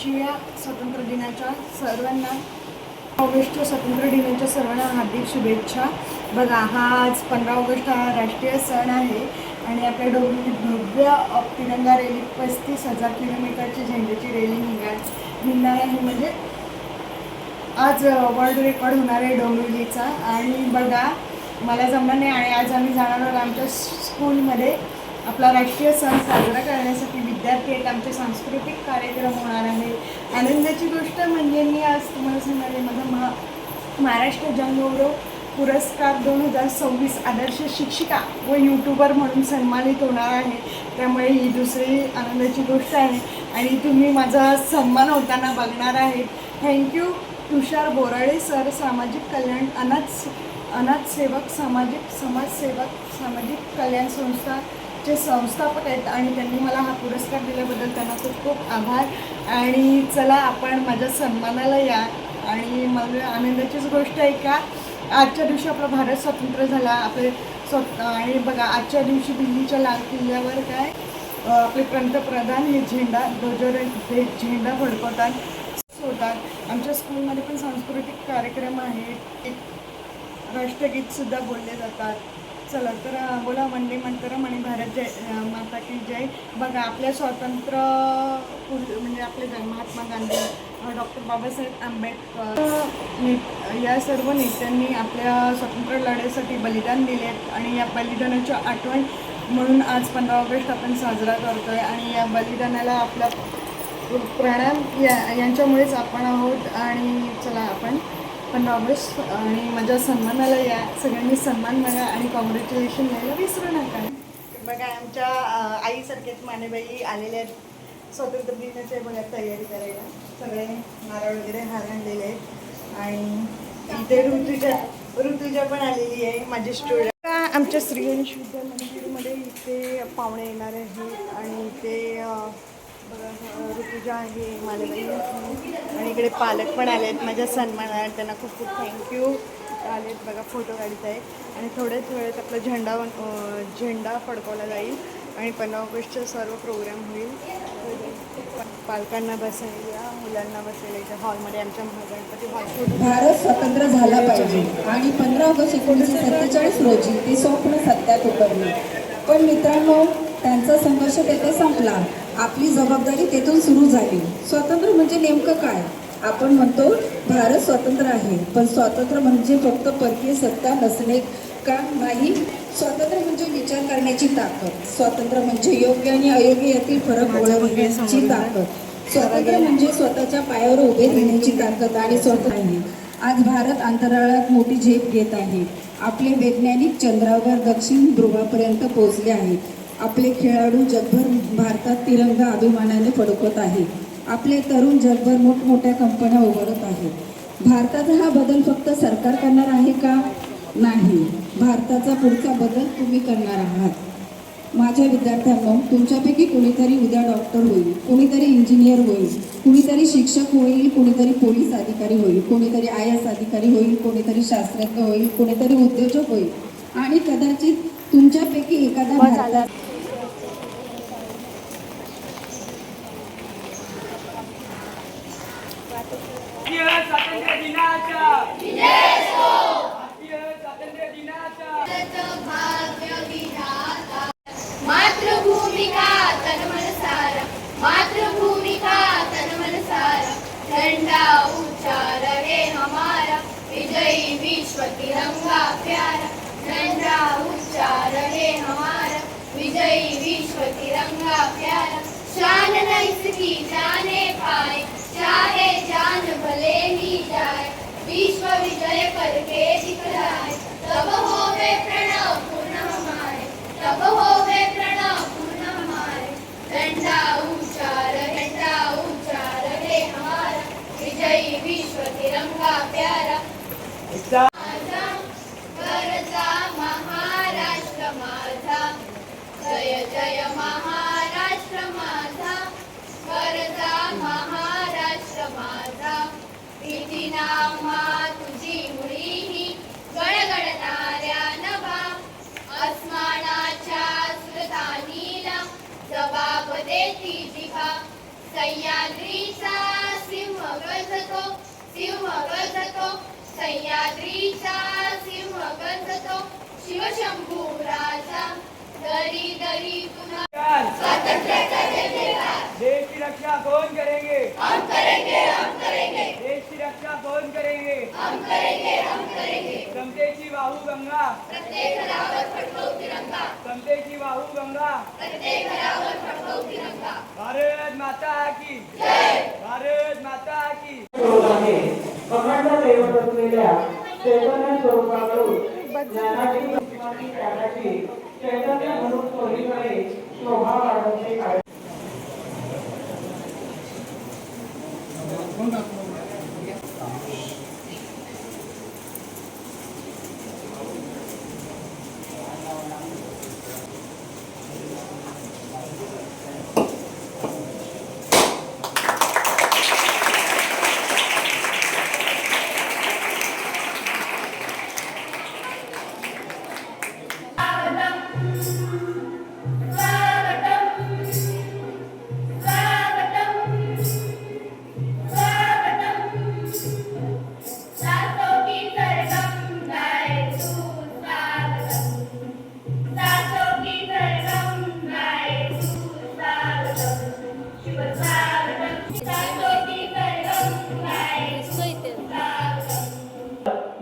राष्ट्रीय स्वातंत्र्य दिनाच्या सर्वांना ऑगस्ट स्वातंत्र्य दिनाच्या सर्वांना हार्दिक शुभेच्छा। बघा, हा आज 15 ऑगस्ट हा राष्ट्रीय सण आहे आणि आपल्या डोंबिवलीत भव्य तिरंगा रॅली 35,000 किलोमीटरची झेंड्याची रॅली निघणार आहे। म्हणजे आज वर्ल्ड रेकॉर्ड होणार आहे डोंबिवलीचा। आणि बघा, मला जमणार नाही आणि आज आम्ही जाणार आहोत आमच्या स्कूलमध्ये आपला राष्ट्रीय सण साजरा करण्यासाठी। विद्यार्थी आहेत, आमचे सांस्कृतिक कार्यक्रम होणार आहे। आनंदाची गोष्ट म्हणजे मी आज तुम्हाला सांगणार आहे, माझा महाराष्ट्र जनगौरव पुरस्कार 2026 आदर्श शिक्षिका व यूट्यूबर म्हणून सन्मानित होणार आहे। त्यामुळे ही दुसरी आनंदाची गोष्ट आहे आणि तुम्ही माझा सन्मान होताना बघणार आहेत। थँक्यू तुषार बोराळे सर, सामाजिक कल्याण अनाथ सेवक, समाजसेवक, सामाजिक कल्याण संस्थाचे संस्थापक आहेत आणि त्यांनी मला हा पुरस्कार दिल्याबद्दल त्यांना खूप खूप आभार। आणि चला आपण माझ्या सन्मानाला या। आणि मला आनंदाचीच गोष्ट आहे का आजच्या दिवशी आपला भारत स्वतंत्र झाला आपले आणि बघा, आजच्या दिवशी दिल्लीच्या लाल किल्ल्यावर काय आपले पंतप्रधान हे झेंडा फडकवतात होतात। आमच्या स्कूलमध्ये पण सांस्कृतिक कार्यक्रम आहेत, राष्ट्रगीतसुद्धा बोलले जातात। चला तर बोला वंदे मातरम आणि भारत माता की जय। बघा, आपल्या स्वातंत्र्य म्हणजे आपले महात्मा गांधी, डॉक्टर बाबासाहेब आंबेडकर या सर्व नेत्यांनी आपल्या स्वातंत्र्य लढ्यासाठी बलिदान दिले आणि या बलिदानाची आठवण म्हणून आज 15 ऑगस्ट आपण साजरा करतो आहे। आणि या बलिदानाला आपला प्रणाम यांच्यामुळेच आपण आहोत। आणि चला आपण 15 ऑगस्ट आणि माझ्या सन्मानाला या, सगळ्यांनी सन्मान बघा आणि कॉंग्रॅच्युलेशन द्यायला विसरू नका। बघा, आमच्या आईसारखेच मानेबाई आलेल्या आहेत स्वातंत्र्य दिनाची बघा तयारी करायला। सगळ्यांनी नारळ वगैरे हार आणलेले आहेत आणि इथे ऋतुजा पण आलेली आहे, माझी स्टुडंट। आमच्या श्री गणेश विद्या मंदिरमध्ये इथे पाहुणे येणार आहेत आणि ते बघा ऋतुजा आहे, मालेबाई आणि इकडे पालक पण आले आहेत माझ्या सन्मानात, त्यांना खूप खूप थँक्यू आलेत। बघा फोटो काढत आहेत आणि थोड्याच वेळेत आपला झेंडा फडकवला जाईल आणि 15 ऑगस्टचे सर्व प्रोग्राम होईल। पालकांना बसायला, मुलांना बसायला इथे हॉलमध्ये आमच्या महागणपती हॉल। भारत स्वतंत्र झाला पाहिजे आणि 15 ऑगस्ट 1947 रोजी ते स्वप्न सत्यात उतरले। पण मित्रांनो, त्यांचा संघर्ष तेथे संपला, आपली जबाबदारी तेथून सुरू झाली। स्वातंत्र्य म्हणजे नेमकं काय? आपण म्हणतो भारत स्वतंत्र आहे, पण स्वातंत्र्य म्हणजे फक्त परकीय सत्ता नसणे का नाही? स्वातंत्र्य म्हणजे विचार करण्याची ताकद, स्वातंत्र्य म्हणजे योग्य आणि अयोग्य यातील फरक ओळखण्याची ताकद, स्वातंत्र्य म्हणजे स्वतःच्या पायावर उभे राहण्याची ताकद आणि स्वतंत्र आहे। आज भारत अंतराळात मोठी झेप घेत आहे, आपले वैज्ञानिक चंद्रावर दक्षिण ध्रुवापर्यंत पोहोचले आहेत, आपले खेळाडू जगभर भारतात तिरंगा अभिमानाने फडकवत आहेत, आपले तरुण जगभर मोठमोठ्या कंपन्या उभारत आहेत। भारताचा हा बदल फक्त सरकार करणार आहे का? नाही, भारताचा पुढचा बदल तुम्ही करणार आहात। माझ्या विद्यार्थ्यांनो, तुमच्यापैकी कुणीतरी उद्या डॉक्टर होईल, कुणीतरी इंजिनियर होईल, कुणीतरी शिक्षक होईल, कुणीतरी पोलीस अधिकारी होईल, कुणीतरी IAS अधिकारी होईल, कुणीतरी शास्त्रज्ञ होईल, कुणीतरी उद्योजक होईल आणि कदाचित तुमच्यापैकी एखादा भारतात मातृभूमिका तनमन सारा, मातृभूमिका तनमन सारा, झंडा ऊंचा रहे हमारा, विजयी विश्व तिरंगा प्यारा, झंडा ऊंचा रहे हमारा, विजयी विश्व तिरंगा प्यारा। शान न इसकी जाने पाए, चाहे जान भले ही जाए, विश्व विजय करके दिखलाए, तब होवे प्रणव पूर्ण हमारे, तब होवे प्रणव पूर्ण हमारे, झंडा ऊंचा रहे हमारा, विजयी विश्व तिरंगा प्यारा। माझा गरजा महाराष्ट्र माझा, जय जय महाराष्ट्र माझा, गरजा महाराष्ट्र माझा, भीती नामा तुझी मुळी ही गडगडणाऱ्या नभा, आसमानाच्या सुरतानीला जबाब देती जिभा, सह्याद्रीचा सिंह गरजतो सह्याद्रीचा सिंह गरजतो शिवशंभू राजा दरी दरी पुन्हा स्वातंत्र्याचा जय जयकार देश की रक्षा कौन करेंगे? हम करेंगे देश की रक्षा कौन करेंगे? हम करेंगे समतेची वाहू गंगा, प्रत्येक घरावर फडकवू तिरंगा समतेची वाहू गंगा. प्रत्येक घरावर फडकवू तिरंगा भारत माता की जय भारत माता की. आहे अखंड दैवत असलेल्या चैतन्य स्वरूपाकडून ज्ञानाची प्रतिमाची त्यागाची चैतन्य म्हणून सोयीकडे शोभा वाढवणे आहे.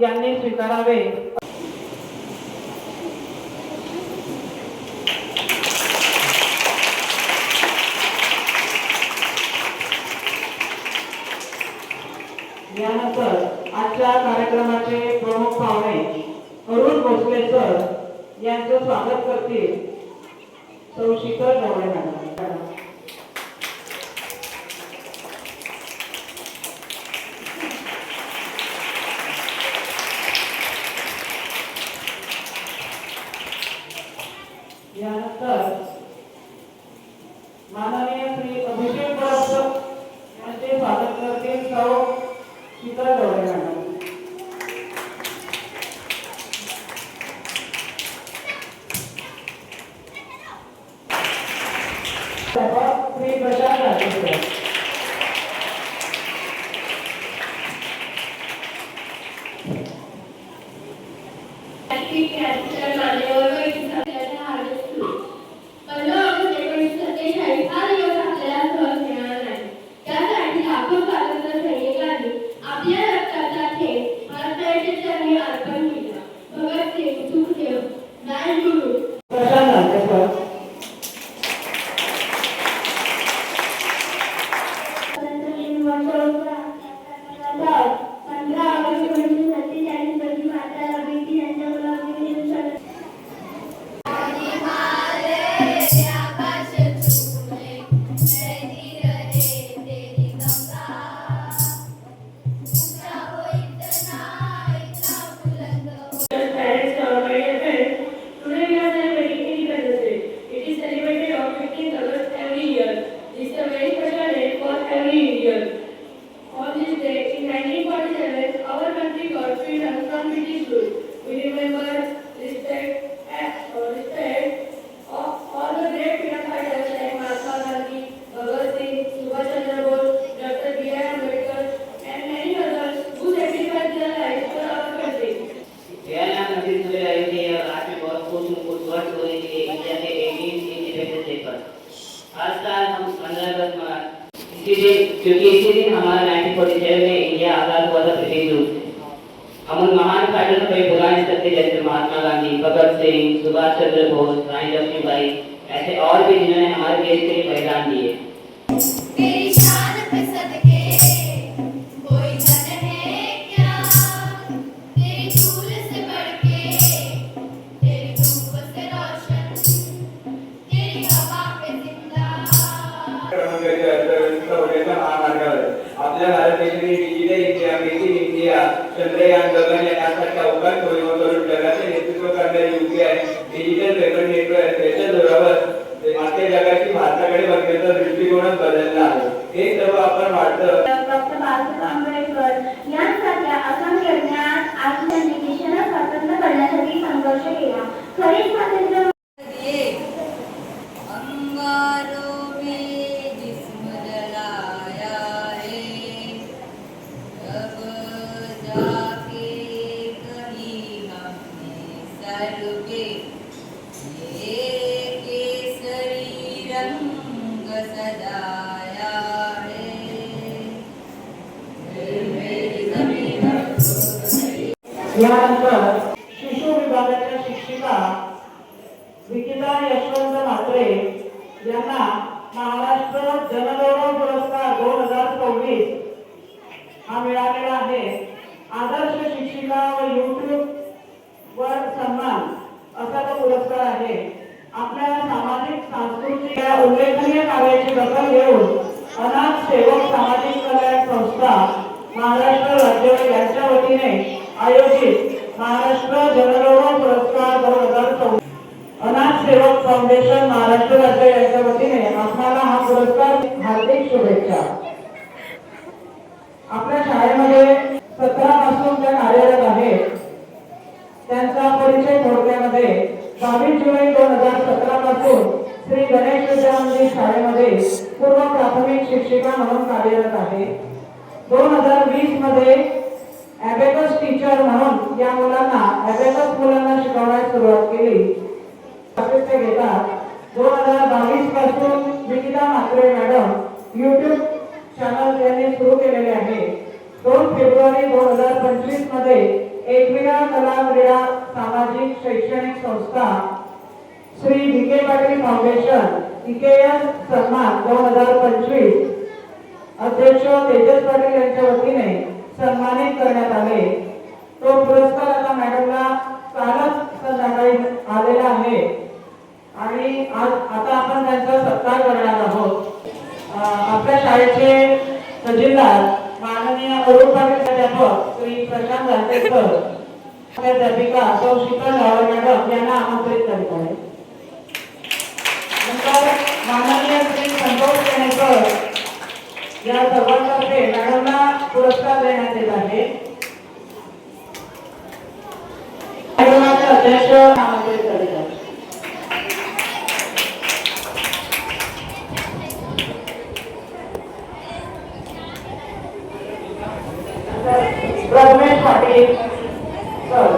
यांनी स्वीकारावे. यानंतर आजच्या कार्यक्रमाचे प्रमुख पाहुणे अरुण भोसले सर यांचं स्वागत करतील सौ शीतल ढवळे मॅडम. यानंतर माननीय श्री अभिषेक परब यांचे स्वागत करतील सौ शीतल ढवळे मॅडम. श्री प्रशांत राठोड. क्योंकि इसी दिन हमारा 1947 में इंडिया आजाद हुआ था ब्रिटिश रूल से। हम उन महान फाइटर्स को भुला नहीं सकते जैसे महात्मा गांधी, भगत सिंह, सुभाष चंद्र बोस, रानी लक्ष्मीबाई, ऐसे और भी जिन्होंने हमारे देश के लिए बलिदान दिए। तेरी शान पे सदके कोई धन है क्या तेरी धूल से बढ़ के तेरी धूप से रोशन तेरी हवा पे जिंदा. आपल्या भारत देशाने digital India, make in India, Chandrayaan, Gaganyaan यासारख्या अवकाश मोहिमा करून जगाचे नेतृत्व करणारी UPI डिजिटल पेमेंट नेटवर्क त्याच्या जोरावर आजच्या जगाची भारताकडे बघण्याचा दृष्टिकोनच बदलला आहे. हे सर्व आपण वाटतं. डॉक्टर बाबासाहेब आंबेडकर यांसारख्या असंख्य आजच्या देशाला स्वातंत्र्य करण्यासाठी संघर्ष केला. खरे स्वातंत्र्य अंगारों में जिस्म जलाया है, जब यानंतर शिशु विभागाच्या शिक्षिका विकिता यशवंत म्हात्रे यांना महाराष्ट्र जनगौरव पुरस्कार 2024 हा मिळालेला आहे. आदर्श शिक्षिका व YouTube वर सन्मान असा तो पुरस्कार आहे. आपल्या सामाजिक सांस्कृतिक या उल्लेखनीय कार्याची दखल घेऊन अनाथ सेवक सामाजिक कल्याण संस्था महाराष्ट्र राज्य यांच्या वतीने आयोजित महाराष्ट्र जनगौरव पुरस्कार 2024 अनाथ सेवक फाउंडेशन महाराष्ट्र राज्य यांच्या वतीने आपल्याला हा पुरस्कार हार्दिक शुभेच्छा. आपल्या शाळेमध्ये 17 पासून त्या कार्यरत आहेत. त्यांचा परिचय थोडक्यामध्ये 22 जुलै 2017 पासून श्री गणेश विद्या मंदिर शाळेमध्ये पूर्व प्राथमिक शिक्षिका म्हणून कार्यरत आहे. 2020 मध्ये ॲबेकस टीचर म्हणून या ॲबेकस मुलांना शिकवण्यास सुरुवात केली. ते घेतात. 2022 पासून विकिता म्हात्रे मॅडम YouTube चॅनल यांनी सुरू केलेले आहे. 2 फेब्रुवारी 2025 मध्ये एकविरा कला क्रीडा सामाजिक शैक्षणिक संस्था श्री विखे पाटील फाउंडेशन IKES सन्मान 2025 अध्यक्ष तेजस पाटील यांच्या वतीने सन्मानित करण्यात आले. तो पुरस्कार आता मॅडमला कालच संध्याकाळी आलेला आहे आणि आज आता आपण त्यांचा सत्कार करणार आहोत. आपल्या शाळेचे तहसीलदार माननीय अरुण पाटील प्राध्यापक श्री प्रशांत जानतेकर, प्राध्यापिका सौ शीतल ढावळे मॅडम यांना आमंत्रित करीत आहे. नंतर माननीय श्री संतोष केणेकर या सर्वांतर्फे मॅडमला पुरस्कार देण्यात येत आहे. कार्यक्रमाचे अध्यक्ष आमंत्रित करीत आहे. रमेश पाटील सर,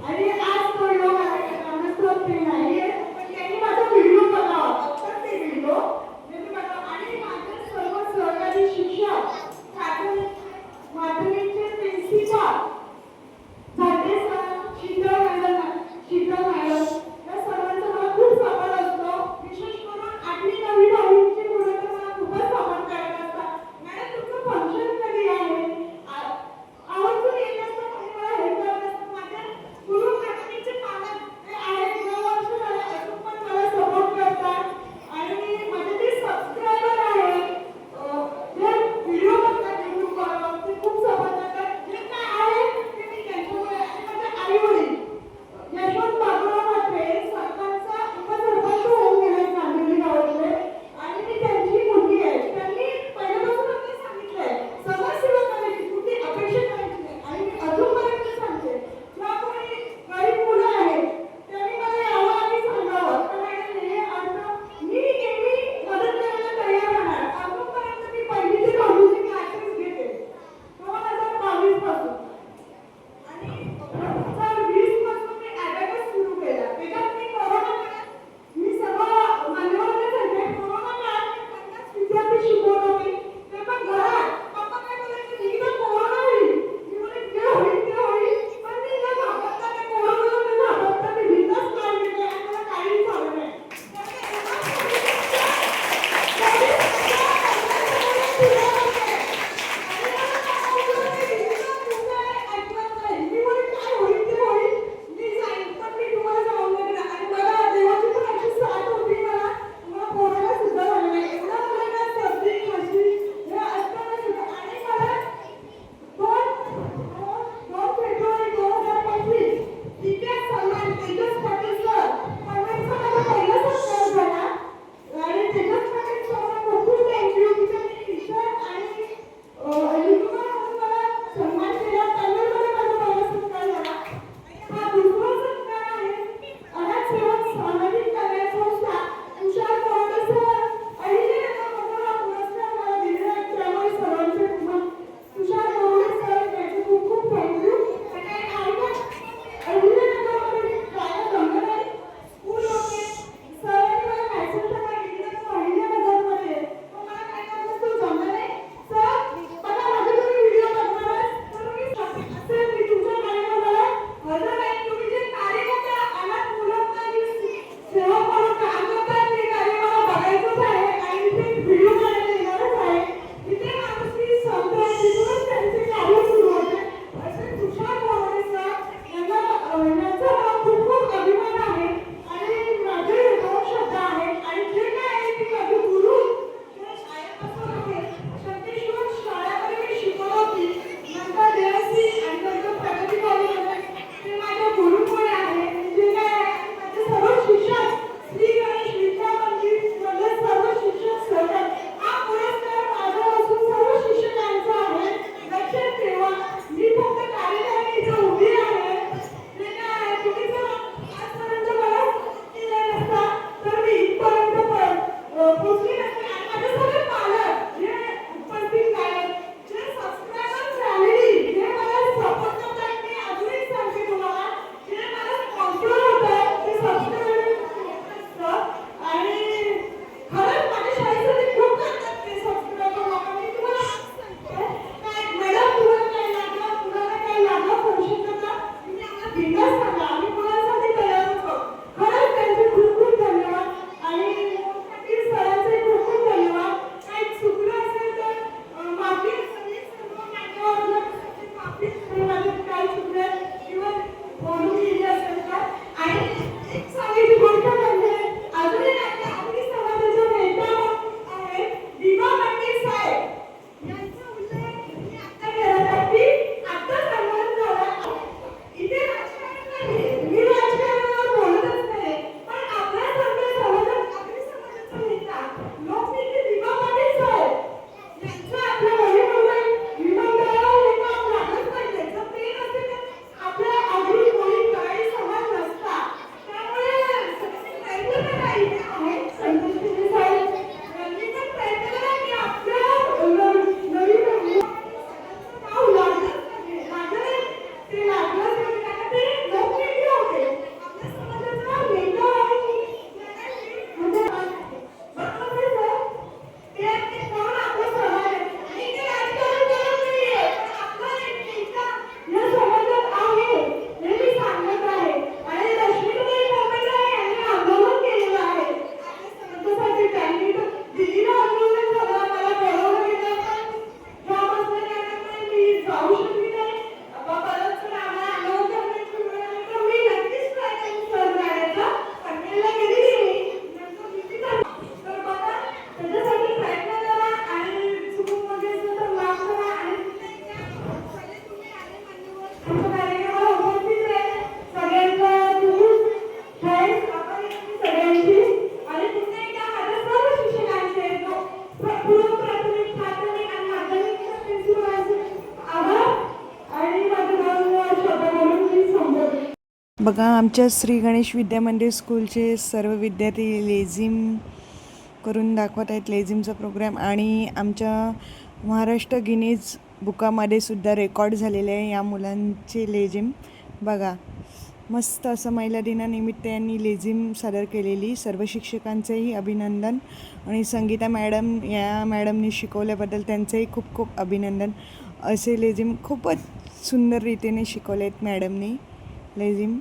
आणि आज तो योग कार्यक्रमात बघा आमच्या श्री गणेश विद्या मंदिर स्कूलचे सर्व विद्यार्थी लेझिम करून दाखवत आहेत, लेझिमचा प्रोग्राम. आणि आमच्या महाराष्ट्र गिनीज बुकामध्ये सुद्धा रेकॉर्ड झालेले आहे या मुलांचे लेझिम. बघा मस्त असं महिला दिनानिमित्त यांनी लेझिम सादर केलेली. सर्व शिक्षकांचेही अभिनंदन आणि संगीता मॅडम या मॅडमनी शिकवल्याबद्दल त्यांचंही खूप खूप अभिनंदन. असे लेझिम खूपच सुंदर रीतीने शिकवलेत मॅडमनी लेझिम.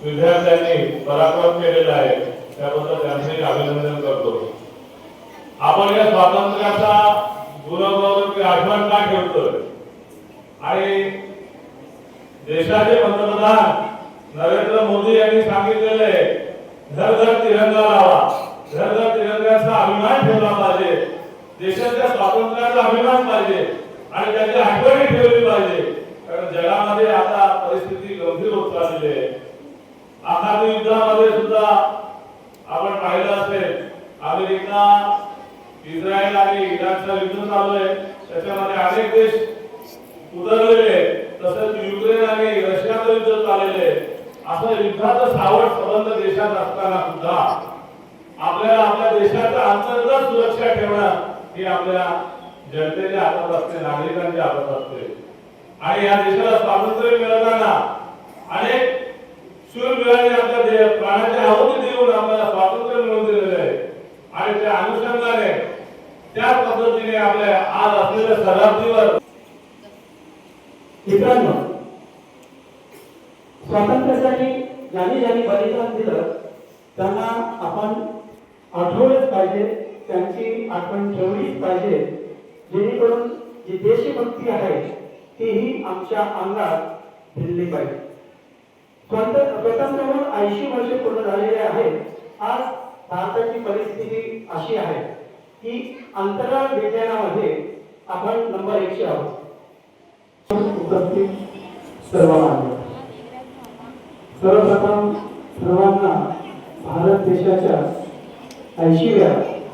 विद्यार्थ्यांनी पराक्रम केलेला आहे, त्याबद्दल त्यांचे अभिनंदन करतो. आपण या स्वातंत्र्याचा गुणगौरव आठवण का ठेवतोय आणि देशाचे पंतप्रधान नरेंद्र मोदी यांनी सांगितलेले घर घर तिरंगा लावा, घर घर तिरंग्याचा अभिमान ठेवला पाहिजे, देशाच्या स्वातंत्र्याचा अभिमान पाहिजे आणि त्याची आठवणी ठेवली पाहिजे. कारण जगामध्ये आता परिस्थिती गंभीर होत चाललेली आहे. आखाती युद्धामध्ये सुद्धा आपण पाहिलं असेल, अमेरिका, इस्रायल आणि इराणचं युद्ध चालू आहे, त्याच्यामध्ये अनेक देश उतरलेले, तसंच युक्रेन आणि रशियाचं युद्ध चाललेले. असं युद्धाचं सावट संबंध देशात असताना सुद्धा आपल्याला आपल्या देशाचा अंतर्गत सुरक्षा ठेवणं ही आपल्या जनतेच्या हातात असते, नागरिकांच्या हातात असते. आणि या देशाला स्वातंत्र्य मिळताना अनेक शूरवीरांनी आपल्या प्राणाची आहुती देऊन आपल्याला स्वातंत्र्य मिळवून दिलेले आहे. आणि त्या अनुषंगाने त्याच पद्धतीने आपल्या आज असलेल्या सरहद्दीवर मित्रांनो, स्वातंत्र्यासाठी ज्यांनी ज्यांनी बलिदान दिलं त्यांना आपण आठवलंच पाहिजे, त्यांची आठवण ठेवलीच पाहिजे, जेणेकरून जी देशभक्ती आहे तीही आमच्या अंगात भिनली पाहिजे. स्वतंत्र होऊन 80 वर्षे पूर्ण झालेले आहेत. आज भारताची परिस्थिती अशी आहे की अंतराळ विज्ञानामध्ये आपण नंबर 1 आहोत. उपस्थित सर्वांना सर्वप्रथम सर्वांना भारत देशाच्या 80व्या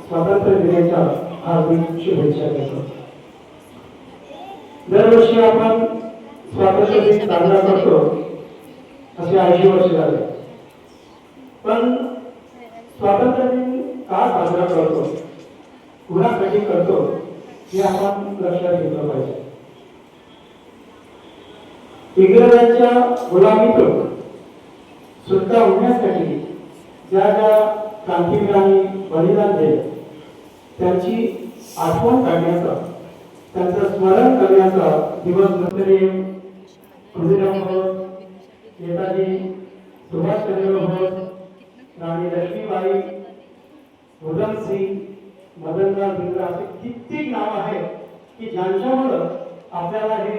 स्वातंत्र्य दिनाच्या हार्दिक शुभेच्छा देतो. दरवर्षी आपण स्वातंत्र्य दिन साजरा करतो, असे 80 वर्ष झाले. पण स्वातंत्र्य दिन का साजरा करतो, कुणासाठी करतो, हे आपण लक्षात घेतलं पाहिजे. इंग्रजांच्या गुलामीतून सुटका होण्यासाठी ज्या ज्या क्रांतिवीरांनी बलिदान दिले त्यांची आठवण काढण्याचा, त्यांचं स्मरण करण्याचा दिवस म्हणजे खुदिराम बोस, नेताजी सुभाषचंद्र बोस, राणी लक्ष्मीबाई, उधम सिंग, मदनलाल भिंगरा असे कित्येक नाव आहेत की ज्यांच्यामुळं आपल्याला हे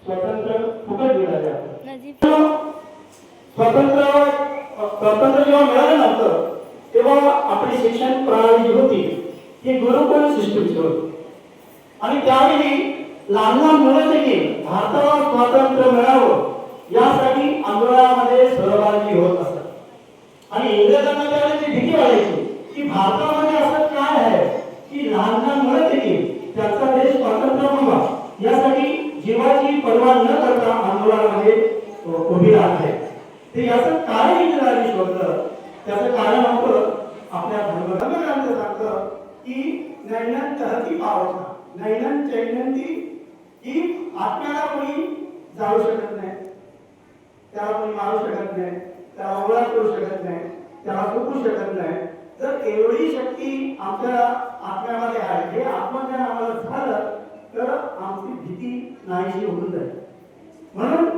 स्वातंत्र्य फुकट मिळाले आहे. स्वातंत्र्य जेव्हा मिळालं नव्हतं तेव्हा आपली शिक्षण प्रणाली जी होती ती गुरुकुल सिस्टमची होती. आणि त्यावेळी लहान लहान मुलं देखील भारताला स्वातंत्र्य मिळावं यासाठी आंदोलनामध्ये सहभागी होत असतात. आणि इंग्रजांना त्यावेळी भीती वाटायची की भारतामध्ये असं काय आहे की लहान लहान मुलं देखील त्यांचा देश स्वातंत्र्य व्हावा यासाठी जीवाची पर्वा न करता आंदोलनामध्ये उभी राहत आहे. ते याचं कारण इंग्रजांनी शोधलं. त्याचं कारण होतं आपल्या धर्मग्रंथांचं सांगतं की नैनन तहती पावसा नैनन चैनंती, की आत्म्याला कोणी जाळू शकत नाही, त्याला कोणी मारू शकत नाही, त्याला ओळख करू शकत नाही, त्याला चुकू शकत नाही. जर एवढी शक्ती आमच्या आत्म्यामध्ये आहे, हे आत्मज्ञान आम्हाला झालं तर आमची भीती नाहीशी होऊन जाईल. म्हणून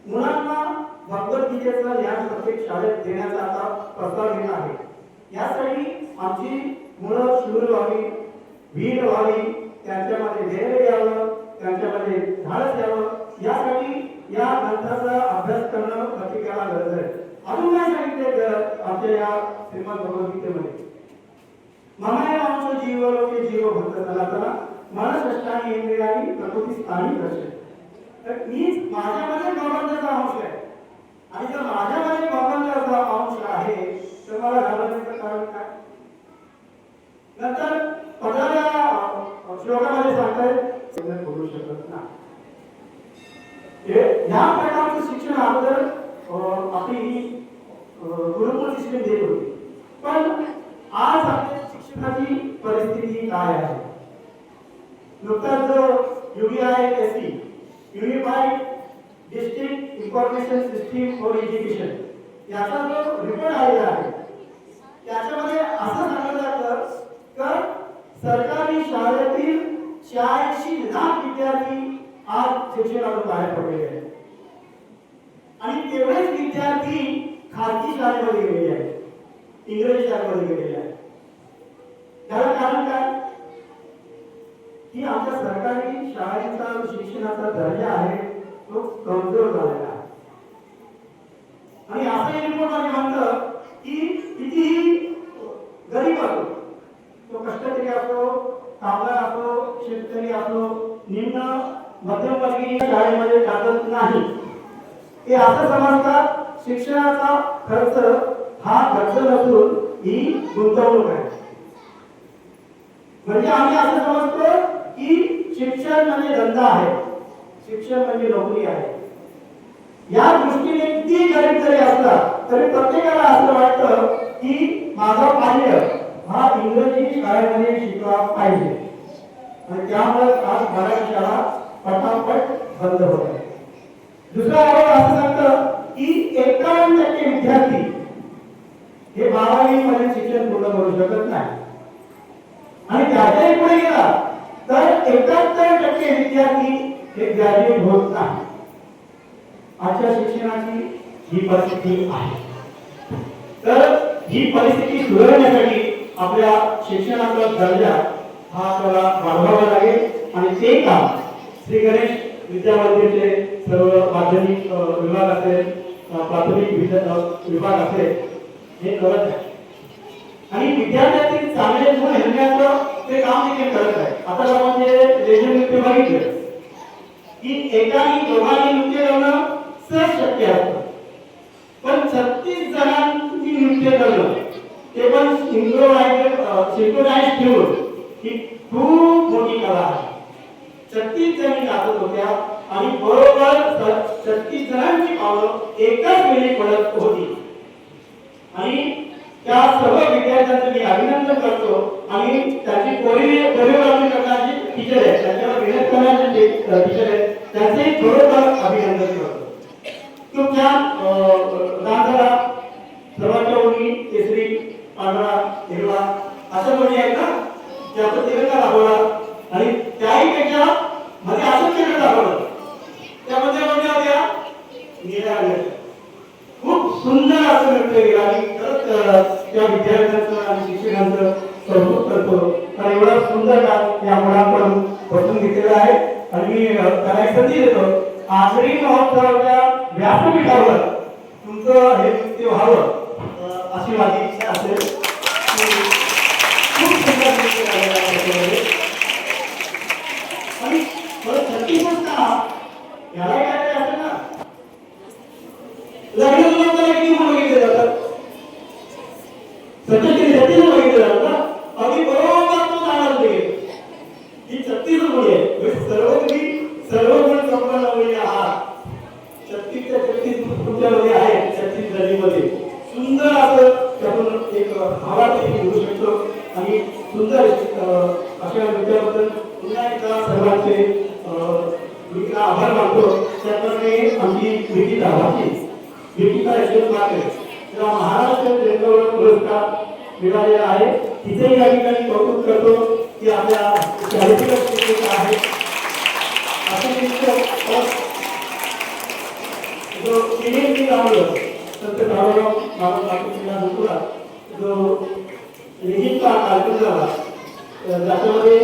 मुलांना भगवद्गीतेचं ज्ञान प्रत्येक शाळेत देण्याचा आता प्रस्ताव येत आहे. यासाठी आमची मुलं शूर व्हावी, वीर व्हावी, त्यांच्यामध्ये धैर्य यावं, त्यांच्यामध्ये धाडस यावं, यासाठी या ग्रंथाचा अभ्यास करणं प्रत्येकाला गरज आहे. अजून काय सांगितले आमच्या या श्रीमद भगवद्गीतेमध्ये, ममाय मांस जीव लोके जीव भक्त सनातना मनसष्टानी इंद्रियानी प्रकृती स्थानी दर्शन. तर मी माझ्यामध्ये भगवंताचा अंश आहे आणि जर माझ्यामध्ये भगवंताचा अंश आहे तर मला घाबरण्याचं कारण काय? नंतर 15व्या श्लोकामध्ये सांगतायत बोलू शकत नाही. ह्या प्रकारचं शिक्षण अगोदर आपली गुरुकुल सिस्टम देत होती. पण आज आपल्या शिक्षणाची परिस्थिती काय आहे? नुकताच जो UDISC unified district information system for education याचा जो रिपोर्ट आलेला आहे त्याच्यामध्ये असं सांगितलं जातं की सरकारी शाळेतील 86 लाख विद्यार्थी आज शिक्षणातून बाहेर पडलेले आहेत आणि तेवढेच विद्यार्थी खाजगी शाळेमध्ये गेलेले आहेत, इंग्रजी शाळेमध्ये गेलेले आहेत. त्याला कारण काय की आमच्या सरकारी शाळेचा शिक्षणाचा दर्जा आहे तो कमजोर झालेला आहे. आणि असं रिपोर्ट मध्ये म्हणतं की कितीही गरीब असो, तो कष्टकरी असो, कामगार असो, शेतकरी असो, निम्न मध्यमवर्गीय शाळेमध्ये टाकत नाही. ते असं समजतात शिक्षणाचा खर्च हा खर्च नसून ही गुंतवणूक आहे. म्हणजे आम्ही असं समजतो की शिक्षण म्हणजे धंदा आहे, शिक्षण म्हणजे नोकरी आहे. या दृष्टीने किती गरीब जरी असला तरी प्रत्येकाला असं वाटतं की माझा पाल्य हा इंग्रजी शाळेमध्ये शिकला पाहिजे आणि त्यामुळे आज मराठी शाळा पटापट बंद होत आहे. दुसरा आरोप असं सांगतं की 51% विद्यार्थी हे 12वी मध्ये शिक्षण पूर्ण करू शकत नाही आणि त्याच्याही पुढे गेला तर 71% विद्यार्थी हे ग्रॅज्युएट होत नाही. आजच्या शिक्षणाची ही परिस्थिती आहे. तर ही परिस्थिती सुधारण्यासाठी आपल्या शिक्षणाचा दर्जा हा आपल्याला वाढवावा लागेल आणि ते काम श्री गणेश विद्यामंदिरचे सर्व माध्यमिक विभाग असेल, प्राथमिक विभाग असेल हे करत आहे आणि विद्यार्थ्यांचे चांगले गुण हेरण्याचं ते काम देखील करत आहे. आता आपण जे लेझर नृत्य बघितलं की एकाने दोघांनी नृत्य करणं सहज शक्य असतं, पण 36 जणांनी नृत्य करणं ते पण सिंक्रोनाइज ठेवून ही खूप मोठी कला आहे. 36 जणी नाचत होत्या आणि बरोबर 36 जणांची पावलं एकाच वेळी पडत होती आणि त्या सर्व विद्यार्थ्यांचं मी अभिनंदन करतो आणि त्याची कोरिओग्राफी करणारी टीचर आहे, त्याच्यावर मेहनत करणारे टीचर आहे, त्यांचे खरोखर अभिनंदन करतो. तुमच्या डान्सला सर्वांच्या ओळी केसरी, पांढरा, हिरवा अशा ओळी आहेत ना, त्याचा तिरंगा दाखवला आणि त्याहीपेक्षा मध्ये असं चिन्ह दाखवलं, त्यामध्ये म्हणजे होत्या निळ्या रंगाच्या. खूप सुंदर असं नृत्य केलं आणि खरंच त्या विद्यार्थ्यांचं आणि शिक्षकांचं कौतुक करतो. कारण एवढा सुंदर डान्स या मुलांकडून बसून घेतलेला आहे आणि मी त्याला एक संधी देतो, आषाढी महोत्सवाच्या व्यासपीठावर तुमचं हे नृत्य व्हावं अशी माझी इच्छा असेल. खूप सुंदर नृत्य झालेलं आहे आणि परत 36 याला काय असेल ना, लग्न मुलांना किती बघितले जातात, सत्तेचे बघितले जातात, अगदी बरोबर तो जाणार नाही ही 36 मुली आहे. सर्व गुण संपन्न मुली आहात. 36च्या 36 तुमच्यामध्ये आहेत. 36 जणीमध्ये सुंदर असं त्यातून एक हवा देखील घेऊ शकतो आणि सुंदर अशा नृत्याबद्दल पुन्हा एकदा सर्वांचे मी आभार मानतो. त्याप्रमाणे आमची निकिता भाची निकिता यशवंत माटे तिला महाराष्ट्र जंगल पुरस्कार मिळालेला आहे. तिथेही या ठिकाणी कौतुक करतो की आपल्या शाळेतील शिक्षक आहे असं जो PhD लावलं संत दारोराव मालकांना दुसरा जो लिखितचा कार्यक्रम झाला ज्याच्यामध्ये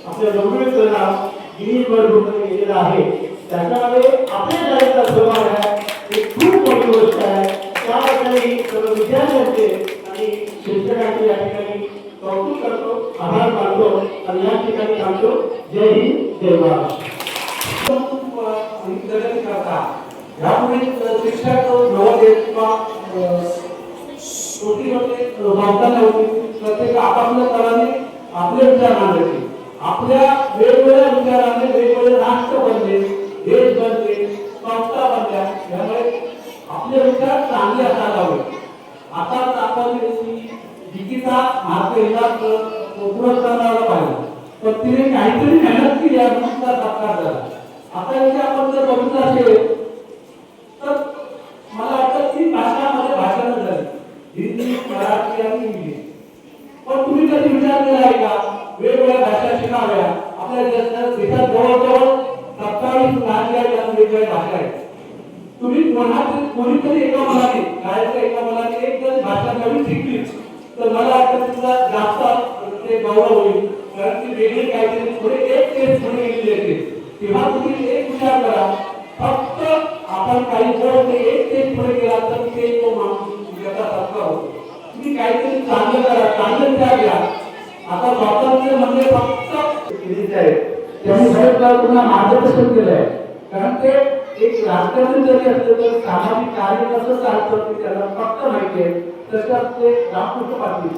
आपल्या डॉक्युमेंटचं नाव गिनीज वर्ल्ड बुकमध्ये गेलेलं आहे. त्याच्यामध्ये आपल्या शाळेचा सहभाग आहे, ही खूप मोठी गोष्ट आहे. त्याबद्दलही सर्व विद्यार्थ्यांचे आणि शिक्षकांचे या ठिकाणी कौतुक करतो, आभार मानतो आणि या ठिकाणी सांगतो जय हिंद जय महाराष्ट्र. यामुळे शिक्षक प्रत्येक आपापल्या स्तराने आपले विचार मांडायचे, आपल्या वेगवेगळ्या विचाराने वेगवेगळे राष्ट्र बनले, देश बनले, संस्था बनल्या. त्यामुळे आपले विचार चांगले असायला हवे. आता आपण जिकीचा पुरस्कार मिळाला पाहिजे, पण तिने काहीतरी मेहनत केली आणि तिचा सत्कार झाला. आता इथे आपण जर बघितलं असेल तर मला वाटतं 3 भाषांमध्ये भाषण झाली, हिंदी, मराठी आणि इंग्लिश. पण तुम्ही कधी विचार केला आहे का वेगवेगळ्या भाषा शिकाव्या? आपल्या देशात जवळजवळ 27 वेगवेगळ्या भाषा आहेत. तुम्ही कोणीतरी एका मुलाने शाळेच्या एका मुलाने एक जर भाषा नवीन शिकली तर मला वाटतं तुला जास्त ते गौरव होईल, कारण ती वेगळी काहीतरी पुढे एक तेच पुढे गेलेली असते. तेव्हा तुम्ही एक विचार करा, फक्त आपण काही जर ते एक तेच पुढे गेला तर ते तो माणूस त्याचा सत्कार होतो. तुम्ही काहीतरी चांगलं करा, चांगलं विचार घ्या. आता स्वातंत्र्य म्हणजे फक्त त्यांनी साहेब पुन्हा मार्गदर्शन केलंय, कारण ते एक राजकारण जरी असलं तर सामाजिक कार्य कसं चालतं ते त्याला फक्त माहिती आहे. तसंच ते रामकृष्ण पाटील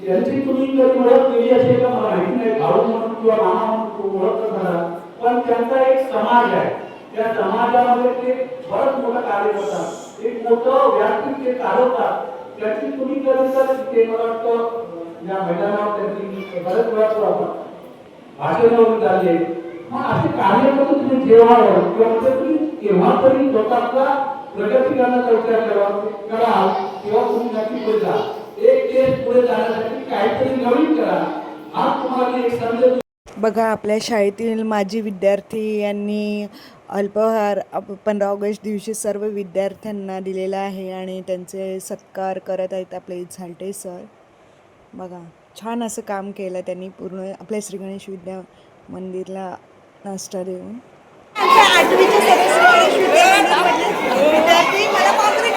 यांची तुम्ही जर ओळख केली असेल तर मला माहिती नाही, भाऊ म्हणून किंवा मामा म्हणून ओळख करा, पण त्यांचा एक समाज आहे, त्या समाजामध्ये ते बरंच मोठं कार्य करतात, एक मोठं व्यासपीठ ते चालवतात. त्याची तुम्ही कधी तर ते मला वाटतं या मैदानावर त्यांनी बरेच वेळा भाषणावरून झाले. मग असे कार्यक्रम तुम्ही ठेवावं किंवा तुम्ही केव्हा तरी स्वतःचा प्रगती करण्याचा विचार करा किंवा तुम्ही नक्की पुढे जा. एक देश पुढे जाण्यासाठी काहीतरी नवीन करा. आज तुम्हाला एक संदेश. बघा आपल्या शाळेतील माजी विद्यार्थी यांनी अल्पहार 15 ऑगस्ट दिवशी सर्व विद्यार्थ्यांना दिलेला आहे आणि त्यांचे सत्कार करत आहेत आपले झांटे सर. बघा छान असं काम केलं त्यांनी पूर्ण आपल्या श्री गणेश विद्या मंदिरला नाश्ता देऊन. 8वीचे सदस्य गणेश विद्यामंदिर विद्यार्थी मला महाराष्ट्र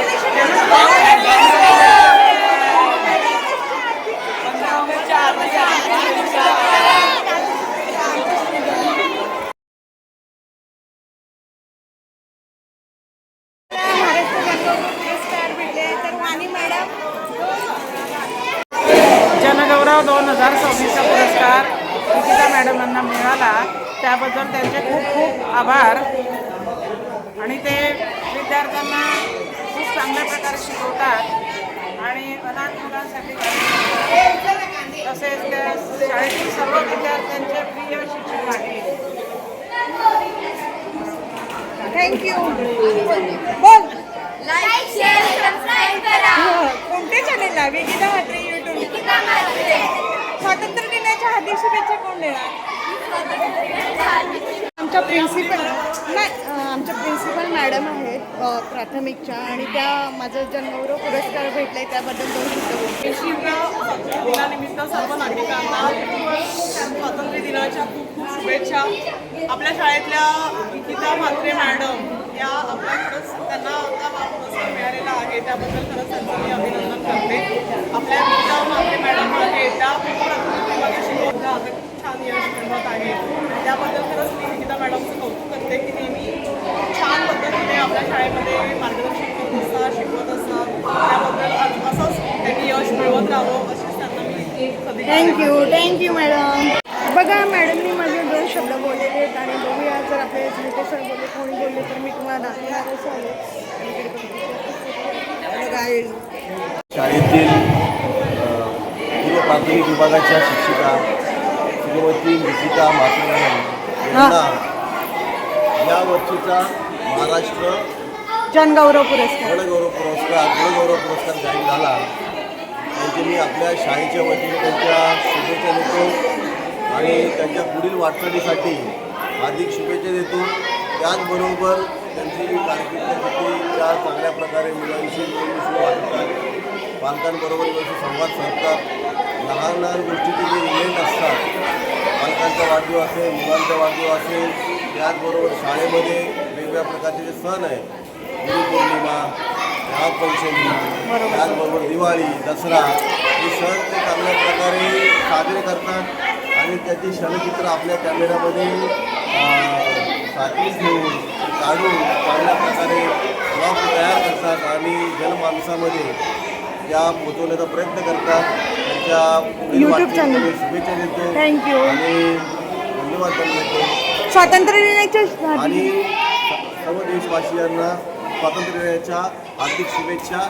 गणगौरव पुरस्कार भेटले तर वाणी मॅडम जनगौरव 2026चा पुरस्कार निकिता मॅडमांना मिळाला, त्याबद्दल त्यांचे खूप खूप आभार. आणि ते विद्यार्थ्यांना खूप चांगल्या प्रकारे शिकवतात आणि अनाथ मुलांसाठी तसेच त्या शाळेतील सर्व विद्यार्थ्यांचे प्रिय शिक्षक आहेत. थँक्यू. बोल लाईक शेअर सबस्क्राईब करा. कोणते चॅनेल आहे? निकिता म्हात्रे यूट्यूब. स्वातंत्र्य दिनाच्या हार्दिक शुभेच्छा कोण देणार? आमच्या प्रिन्सिपल मॅडम आहेत प्राथमिकच्या आणि त्या माझं जनगौरव पुरस्कार भेटले त्याबद्दल दोन शब्द बोलते. दिनानिमित्त सर्व नागरिकांना स्वातंत्र्य दिनाच्या खूप खूप शुभेच्छा. आपल्या शाळेतल्या निकिता म्हात्रे मॅडम या आपल्याकडंच त्यांना आता पुरस्कार मिळालेला आहे, त्याबद्दल खरंच त्यांचं मी अभिनंदन करते. आपल्या निकिता म्हात्रे मॅडम आहे त्या प्राथमिक शिकवता आता खूप छान यश मिळवत आहे. त्याबद्दल खरंच मी निकिता मॅडमचं कौतुक करते की नेहमी छान पद्धतीने आपल्या शाळेमध्ये मार्गदर्शन करत असतात, शिकवत असतात. त्याबद्दल असंच त्यांनी यश मिळवत राहावं अशीच त्यांना मी थँक्यू मॅडम. बघा मॅडमनी माझे दोन शब्द बोललेले आहेत आणि बघूया जर आपले झुटे सर बोलले कोणी बोलले तर मी तुम्हाला दाखवणारच आहे. शाळेतील पूर्व प्राथमिक विभागाच्या शिक्षिका श्रीमती निकिता म्हात्रे यांना या वर्षीचा महाराष्ट्र जनगौरव पुरस्कार गुणगौरव पुरस्कार जाहीर झाला. त्यांचे मी आपल्या शाळेच्या वतीने त्यांच्या शुभेच्छा देतो आणि त्यांच्या पुढील वाटचालीसाठी हार्दिक शुभेच्छा देतो. त्याचबरोबर त्यांची कारकिर्दीसाठी त्या चांगल्या प्रकारे मुलांशी वागतात, पालकांबरोबर व्यवस्थित संवाद साधतात. लहान लहान गोष्टीचे जे इव्हेंट असतात, पालकांचा वाढदिवस असेल, मुलांचा वाढदिवस असेल, त्याचबरोबर शाळेमध्ये वेगवेगळ्या प्रकारचे जे सण आहेत, गुरुपौर्णिमा, नागपंचमी, त्याचबरोबर दिवाळी, दसरा, हे सण ते चांगल्या प्रकारे साजरे करतात आणि त्याची क्षणचित्र आपल्या कॅमेऱ्यामध्ये साठवून ठेवून काढून चांगल्या प्रकारे ब्लॉग तयार करतात आणि जनमानसामध्ये त्या पोचवण्याचा प्रयत्न करतात. त्यांच्या YouTube चॅनल शुभेच्छा देतो. थँक्यू आणि धन्यवाद देतो. स्वातंत्र्य दिनाच्या आणि सर्व देशवासियांना स्वातंत्र्य दिनाच्या हार्दिक शुभेच्छा.